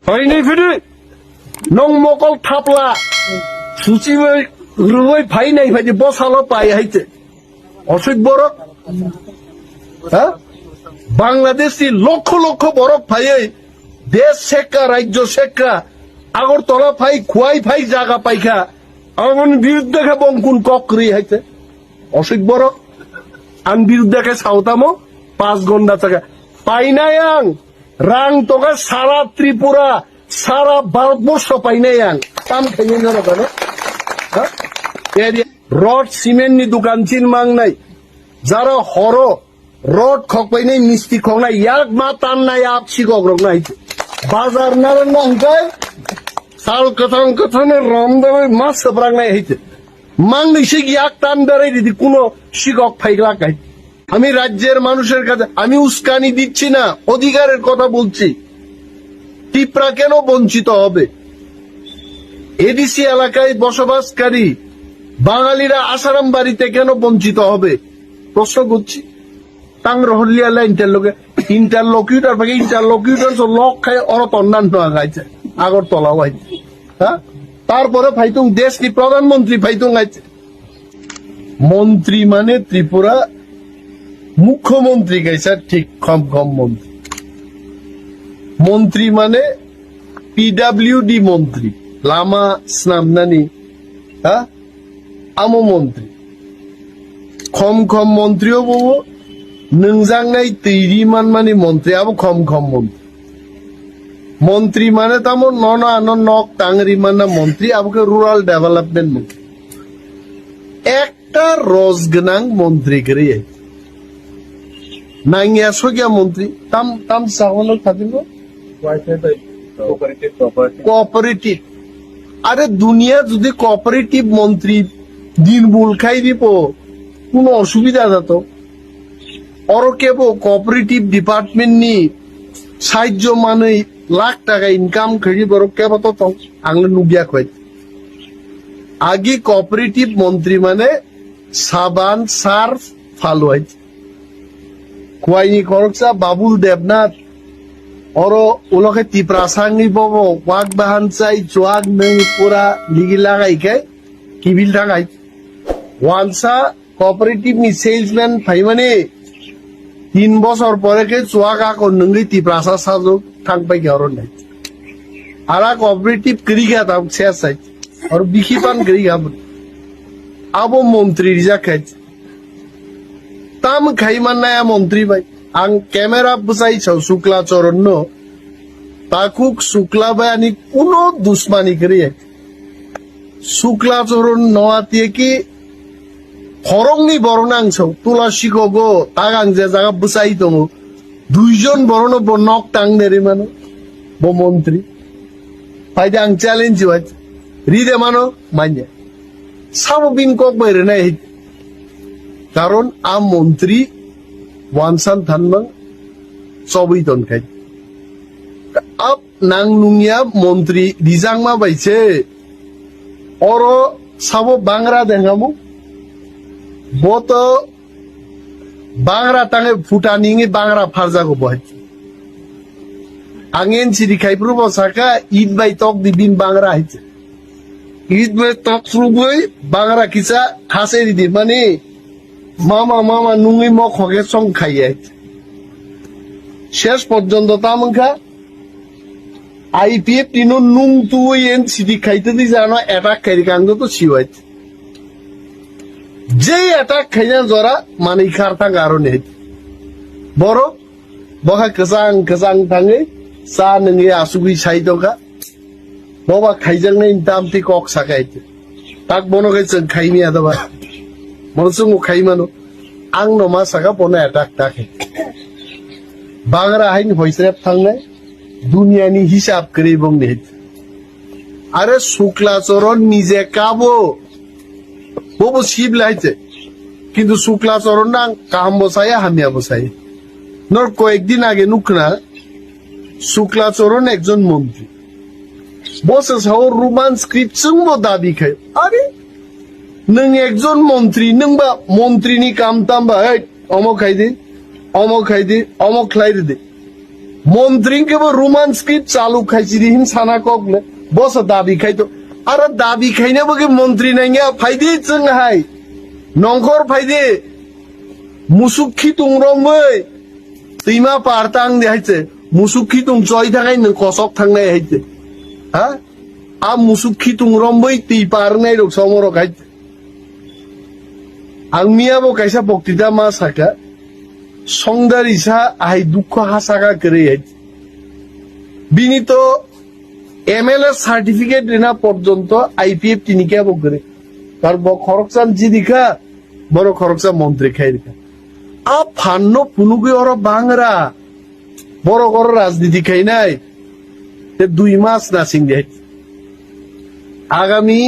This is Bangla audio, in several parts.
হয়নি ফিরে নং মকল থাপলা সুচিবাই রুই ভাই নাই ভাই বসালো পাই হাইতে অসুখ বরক হ্যাঁ বাংলাদেশি লক্ষ লক্ষ বরক ভাই দেশ শেখা রাজ্য শেখা আগরতলা ভাই খুয়াই ভাই জায়গা পাইখা আমার বিরুদ্ধে বঙ্কুন ককরি হাইতে অসুখ বরক আন বিরুদ্ধে সাউতামো 5 ঘন্টা টাকা পাই নাই আং রাং তোকে সারা ত্রিপুরা সারা ভারতবর্ষ পাই নাই আং কাম খাইনি না কেন রড সিমেন্ট নি দোকান চিন মাং নাই যারা হর রড খক পাই নাই মিষ্টি খক নাই ইয়াক মা টান নাই আপসি গগ্রক নাই বাজার না নাঙ্কায় সাল কথনে রমদামে মাছ সবরাং নাই হইতে মাং নিশে ইয়াক টান বেড়াই দিদি কোনো শিকক ফাইগলা কাই আমি রাজ্যের মানুষের কাছে আমি উস্কানি দিচ্ছি না অধিকারের কথা বলছি টিপরা কেন বঞ্চিত হবে এডিসি এলাকায় বসবাসকারী বাঙালিরা আসারাম বাড়িতে কেন বঞ্চিত হবে প্রশ্ন করছি টাংরহলিয়ালা ইন্টারলোকিউটার ভাগে ইন্টারলোকিউটার লক খায় অরত অন্যান্য আগাইছে আগরতলা আইছে হ্যাঁ তারপরে ফাইতুং দেশ কি প্রধানমন্ত্রী ফাইতুং আইছে মন্ত্রী মানে ত্রিপুরা মুখ্যমন্ত্রী গাইছে ঠিক কম মন্ত্রী মন্ত্রী মানে পিডাব্লিউডি মন্ত্রী লামা স্নামনানি হ্যাঁ আমো মন্ত্রী খম মন্ত্রীও বলবো নংজাংনাই তৈরি মানে মন্ত্রী আবো খম মন্ত্রী মন্ত্রী মানে তামো নক টাংরি মানে মন্ত্রী আবকে রুরাল ডেভেলপমেন্ট মন্ত্রী একটা রসগনাং মন্ত্রী করে নাইয়া সগিয়া মন্ত্রী তাম সাগল থাকিব কোঅপারেটিভ আরে দুনিয়া যদি কোঅপারেটিভ মন্ত্রী দিন বুল খাই দিব কোনো অসুবিধা যেত অর কেব কোঅপারেটিভ ডিপার্টমেন্ট নি সাহায্য মানে লাখ টাকা ইনকাম খেলি বড় কেব তো আংলে নুগিয়া কয় আগে কোঅপারেটিভ মন্ত্রী মানে সাবান সার্ফ ফালো আছে খুয়াইনি খরচা বাবুল দেবনাথ অর ওলকে তিপ্রাসাঙ্গি বব ওয়াক বাহান চাই চোয়াক নই পুরা লিগি লাগাইকে কিবিল থাকাই ওয়ানসা কোঅপারেটিভ নি সেলসম্যান ফাই মানে 3 বছর পরে কে চোয়াক আকর নঙ্গি তিপ্রাসা সাজো থাকবাই গরন নাই আরা কোঅপারেটিভ করিগা তাম শেষ চাই আর বিখিপান করিগা আবো মন্ত্রী রিজা খাই তাম খাই মান্নায়া মন্ত্রী ভাই আং ক্যামেরা বুঝাই ছাও শুক্লা চরণ তাকুক শুক্লা ভাই আনি কোনো দুশ্মানি করি শুক্লা চরণ নয়াতিয়ে কি ফরংনি বরণাং ছাও তুলাসী গো তাগাং যে জায়গা বুঝাই দङ 2 জন বরণ নক টাং নেরি মানো বো মন্ত্রী ফাইদে আং চ্যালেঞ্জ হয় রিদে মানো মাইনে সাববিন কক বাইরে নাই কারণ আম মন্ত্রী ওয়ানসান থানবাং সবই তন খাই আপ নাং নুনিয়া মন্ত্রী রিজাংমা বাইছে অর সাবো বাংরা দেখামু বত বাংরা তাঙে ফুটানিঙে বাংরা ফারজাগো বহাই আঙেন সিরি খাইপ্রু বসাকা ঈদ বাই তক দিবিন বাংরা হইছে ঈদ বাই তক সুবই বাংরা কিসা হাসে দি মানে মামা নুঙ্গি মক হকে সং খাইয়ে শেষ পর্যন্ত তামখা আইপিএফ টিনো নুং তুই এন সিটি খাইতে দি জানো অ্যাটাক খাই কাঙ্গ তো শিওয়াই যে অ্যাটাক খাইয়া জরা মানে খারতা কারণে বড় বহা কসাং থাঙ্গে চা নঙ্গে আসুগি ছাই দকা বাবা খাইজাং নাই দামটি কক সাকাইতে তাক বনকে जों খাইনি আদবা মনসুং খাই মানো আং नमा সাকা পনে অ্যাটাক থাকে বাংরা হাইন হইসরেপ থাংনাই দুনিয়ানি হিসাব করে এবং নেই আরে শুক্লাচরণ নিজে কাবো ববো শিব লাইছে কিন্তু শুক্লাচরণ না কাম বসাই হামিয়া বসাই নর কয়েকদিন আগে নুকনা শুক্লাচরণ একজন মন্ত্রী বসে সাও রোমান স্ক্রিপ্ট সঙ্গো দাবি খায় আরে নং একজন মন্ত্রী নং বা মন্ত্রীনি কাম তাম বা অমক খাই দে অমক খাই দে অমক খাই দে মন্ত্রী কেবল রোমান্স কি চালু খাইছি দিন সানা কগলে বস দাবি খাইতো আর দাবি খাই না বকে মন্ত্রী নাই ফাইদে চং হাই নংখর ফাইদে মুসুক্ষি তুংরং বই তুইমা পারতাং দেখাইছে মুসুক্ষি তুং জয় থাকাই কসক থাকনাই হাইছে হ্যাঁ আ মুসুক্ষি তুংরং বই তুই পার নাই রোগ সমর খাইছে আং মিয়াবো কাইসা বক্তৃতা মা সাকা সংদার ইসা আই দুঃখ হাসাকা করে বিনীত এমএলএ সার্টিফিকেট রেনা পর্যন্ত আইপিএফ তিনিকে করে তার খরকচান জিদিকা বড় খরকচা মন্ত্রী খাই রেখা আ ফান্ন পুনুকে ওর বাংরা বড় বড় রাজনীতি খাই নাই 2 মাস নাসিং দেয় আগামী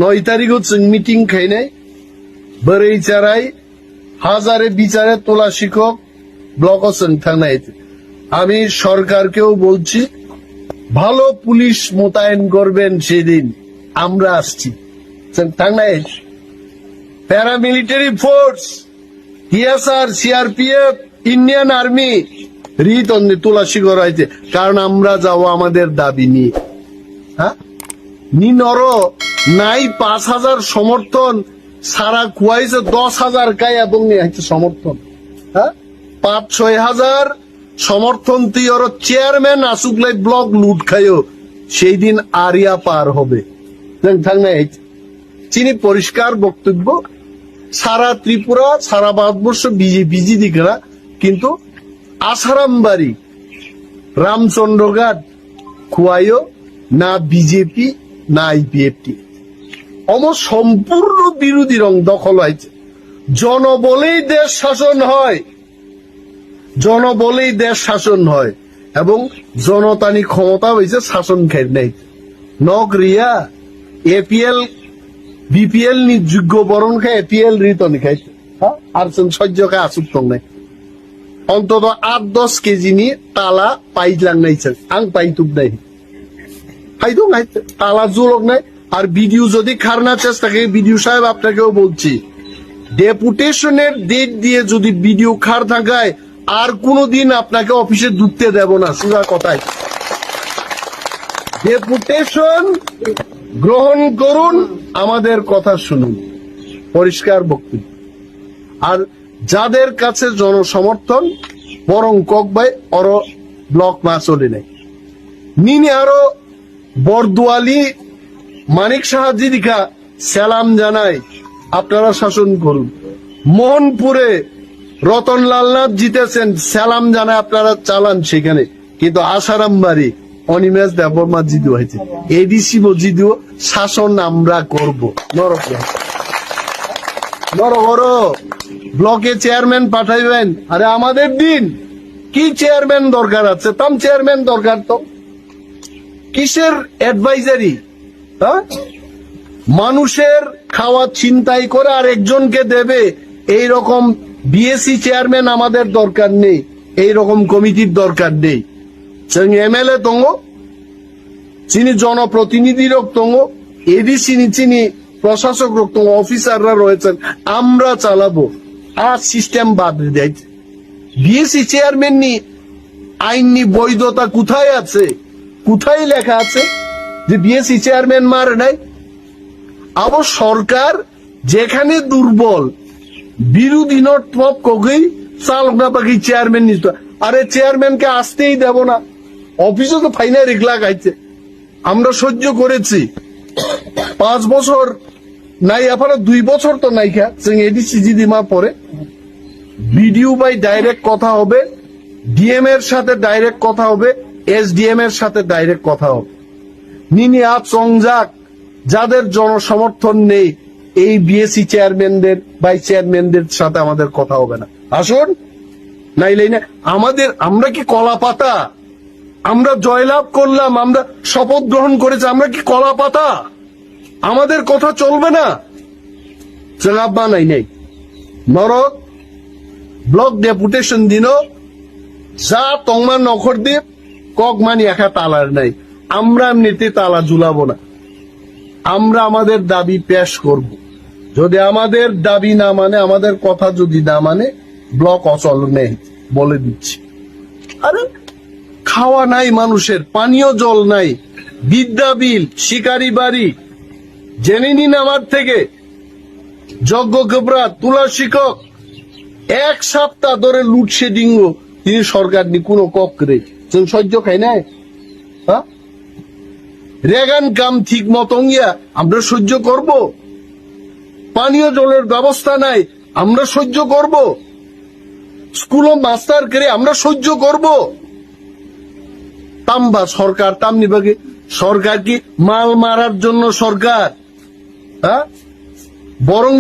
9 তারিখও মিটিং খাই নাই বরেই চারাই হাজারে বিচারে তোলা শিক্ষক ব্লক থানায় আমি সরকারকেও বলছি ভালো পুলিশ মোতায়েন করবেন সেদিন আমরা আসছি থানায় paramilitary force TSR CRPF Indian army রিত তোলা শিখর হয়েছে কারণ আমরা যাবো আমাদের দাবি নিয়ে হ্যাঁ নি নর নাই 5,000 সমর্থন সারা খুয়াইছে 10,000 কাই এবং সমর্থন হ্যাঁ 5-6,000 সমর্থন তুই ওর চেয়ারম্যান আসুকলাই ব্লক লুট খাইও সেই দিন আরিয়া পার হবে চিনি পরিষ্কার বক্তব্য সারা ত্রিপুরা সারা ভারতবর্ষ বিজেপি দিকরা কিন্তু আসারামবাড়ি রামচন্দ্রঘাট খুয়াইও না বিজেপি না আইপিএফটি সম্পূর্ণ বিরোধী রং দখল হয়েছে জনবলেই দেশ শাসন হয় জনবলেই দেশ শাসন হয় এবং জনতানি ক্ষমতা হয়েছে শাসন খাই নাই নগরিয়া এপিএল বিপিএল নি যোগ্য বরণ খাই এপিএল রিতনি খাইছে আর সহ্য খাই আসুক তো নাই অন্তত 8-10 কেজি নিয়ে তালা পাইলাম নাইছে আং পাইতুক নাই পাইতো নাই তালা জোলক নাই আর ভিডিও যদি খারনা চেষ্টা থাকে ভিডিও সাহেব আপনাকেও বলছি ডেপুটেশনের ডেট দিয়ে যদি ভিডিও খার থাকায় আর কোনদিন আপনাকে অফিসে ঢুকতে দেব না সোজা কথায় ডেপুটেশন গ্রহণ করুন আমাদের কথা শুনুন পরিষ্কার বক্তব্য আর যাদের কাছে জনসমর্থন বরং ককবাই অর ব্লক মা চলে নাই নিনে আরো বরদুয়ালি মানিক সাহাজি দিকা সালাম জানাই আপনারা শাসন করুন মোহনপুরে রতনলাল নাথ জিতেছেন সালাম জানায় আপনারা চালান সেখানে কিন্তু আসারামবাড়ি অনিমেষ দেববর্মা জিতু হয়েছে এডিসি জিতু শাসন আমরা করব নরবর ব্লকে চেয়ারম্যান পাঠাইবেন আরে আমাদের দিন কি চেয়ারম্যান দরকার আছে তাম চেয়ারম্যান দরকার তো কিসের অ্যাডভাইজারি হ্যাঁ মানুষের খাওয়া ছিনতাই করে আর একজনকে দেবে এই রকম বিএসসি চেয়ারম্যান আমাদের দরকার নেই এই রকম কমিটির দরকার নেই এমএলএ তঙ্গ চিনি জনপ্রতিনিধি রোগ তঙ্গ এডিসি চিনি প্রশাসক রোগ তঙ্গ অফিসাররা রয়েছেন আমরা চালাবো আর সিস্টেম বাদ দেয় বিএসসি চেয়ারম্যান নি আইনি বৈধতা কোথায় আছে কোথায় লেখা আছে যে বিএসসি চেয়ারম্যান মারে নাই আবার সরকার যেখানে দুর্বল বিরোধী পক্ষকেই চালক না পাখি চেয়ারম্যান নিত আরে চেয়ারম্যানকে আসতেই দেব না অফিসে তো ফাইনাল রেখলা গাইছে আমরা সহ্য করেছি 5 বছর নাই এফারে 2 বছর তো নাই খা এডিসি দিমা পরে বিডিও বাই ডাইরেক্ট কথা হবে ডিএম এর সাথে ডাইরেক্ট কথা হবে এসডিএম এর সাথে ডাইরেক্ট কথা হবে নিনি আপ সংজাক যাদের জনসমর্থন নেই এই বিএসসি চেয়ারম্যানদের ভাইস চেয়ারম্যানদের সাথে আমাদের কথা হবে না আসুন নাইলে না আমাদের আমরা কি কলা পাতা আমরা জয়লাভ করলাম আমরা শপথ গ্রহণ করেছি আমরা কি কলা পাতা আমাদের কথা চলবে না চেলাব্বা নাই নরক ব্লক ডেপুটেশন দিন যা তংমান নখর দ্বীপ ককমানি একা তালার নাই আমরা এমনিতে তালা ঝুলাবো না আমরা আমাদের দাবি পেশ করব যদি আমাদের দাবি না মানে আমাদের কথা যদি না মানে ব্লক অচল নেই বলে দিচ্ছি আরে খাওয়া নাই, মানুষের পানীয় জল নাই, বিদ্যা বিল, শিকারি বাড়ি। জেনে নিন আমার থেকে, যজ্ঞ কেবরা, তুলা শিক্ষক 1 সপ্তাহ ধরে লুটশেডিং তিনি সরকার নি কোনো ককরে সহ্য খাই নাই। হ্যাঁ, রেগান কাম ঠিক মতন গিয়া আমরা সহ্য করব? পানীয় জলের ব্যবস্থা নাই, আমরা সহ্য করব? স্কুল মাস্টার করে আমরা সহ্য করব? তাম্বা সরকার তামনি বাগে সরকার কি মাল মারার জন্য সরকার? হ্যাঁ, বরং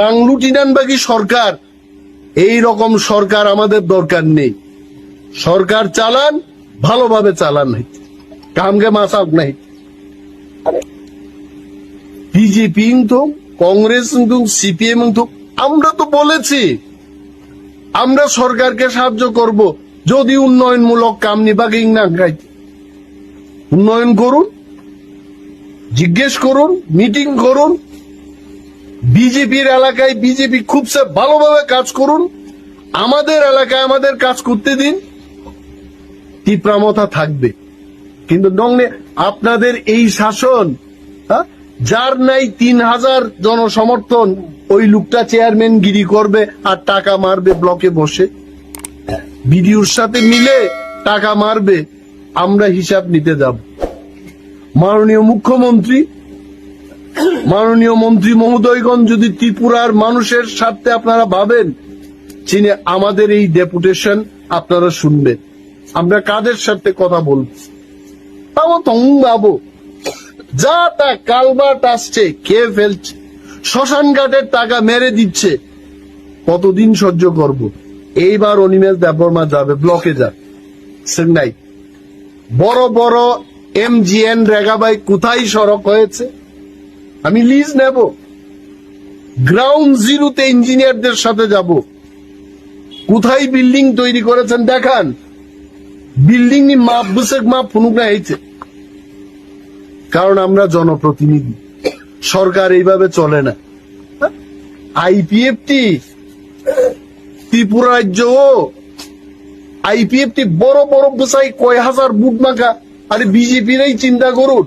রাংলুটিনান বাগি সরকার। এই রকম সরকার আমাদের দরকার নেই। সরকার চালান, ভালোভাবে চালান, নাই কামকে মাসাক নাই। বিজেপি তো, কংগ্রেস তো, সিপিএম তো, আমরা তো বলেছি আমরা সরকারকে সাহায্য করব যদি উন্নয়নমূলক কাম নিবাগে না গাইতে। উন্নয়ন করুন, জিজ্ঞেস করুন, মিটিং করুন। বিজেপির এলাকায় বিজেপি খুব ভালোভাবে কাজ করুন, আমাদের এলাকায় আমাদের কাজ করতে দিন, তীব্রমতা থাকবে। কিন্তু ডংনে আপনাদের এই শাসন, যার নাই 3000 জনসমর্থন, ওই লোকটা চেয়ারম্যান গিরি করবে আর টাকা মারবে ব্লকে বসে, বিডিওর সাথে মিলে টাকা মারবে। আমরা হিসাব নিতে যাব। মাননীয় মুখ্যমন্ত্রী, মাননীয় মন্ত্রী মহোদয়গণ, যদি ত্রিপুরার মানুষের স্বার্থে আপনারা ভাবেন, চিনে আমাদের এই ডেপুটেশন আপনারা শুনবেন। আমরা কাদের সাথে কথা বলবো ভাবো। যা তা কালবাট আসছে, খেয়ে ফেলছে, শ্মশান ঘাটের টাকা মেরে দিচ্ছে, কতদিন সহ্য করব? এইবার অনিমেষ দেববর্মা যাবে, ব্লকে যাবে, নাই বড় বড় MGN রেগাবাই কোথায় সড়ক হয়েছে আমি লিজ নেব, গ্রাউন্ড জিরোতে ইঞ্জিনিয়ারদের সাথে যাব, কোথায় বিল্ডিং তৈরি করেছেন দেখান। বিল্ডিং নি মাপ বুসেক মাপ ফুনুক না হয়েছে, কারণ আমরা জনপ্রতিনিধি। সরকার এইভাবে চলে না। IPFT ত্রিপুরা রাজ্য, IPFT বড় বড় বসাই কয় হাজার বুট মাখা, আরে বিজেপিরাই চিন্তা করুন।